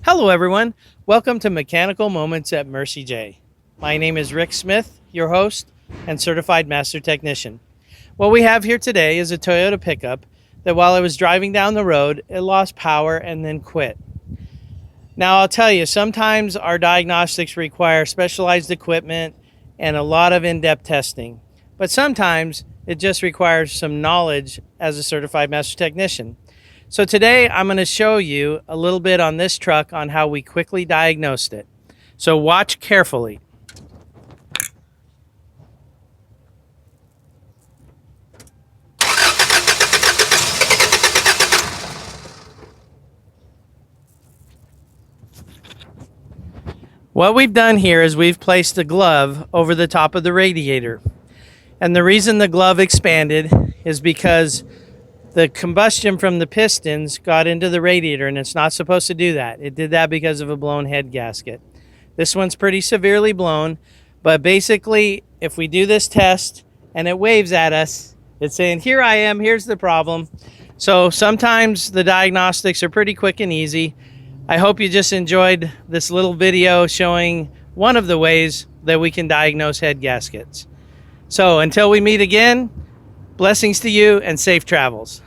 Hello everyone, welcome to Mechanical Moments at Mercy J. My name is Rick Smith, your host and certified master technician. What we have here today is a Toyota pickup that while I was driving down the road, it lost power and then quit. Now I'll tell you, sometimes our diagnostics require specialized equipment and a lot of in-depth testing, but sometimes it just requires some knowledge as a certified master technician. So today I'm going to show you a little bit on this truck on how we quickly diagnosed it. So watch carefully. What we've done here is we've placed a glove over the top of the radiator. And the reason the glove expanded is because the combustion from the pistons got into the radiator, and it's not supposed to do that. It did that because of a blown head gasket. This one's pretty severely blown, but basically, if we do this test and it waves at us, it's saying, here I am, here's the problem. So sometimes the diagnostics are pretty quick and easy. I hope you just enjoyed this little video showing one of the ways that we can diagnose head gaskets. So until we meet again, blessings to you and safe travels.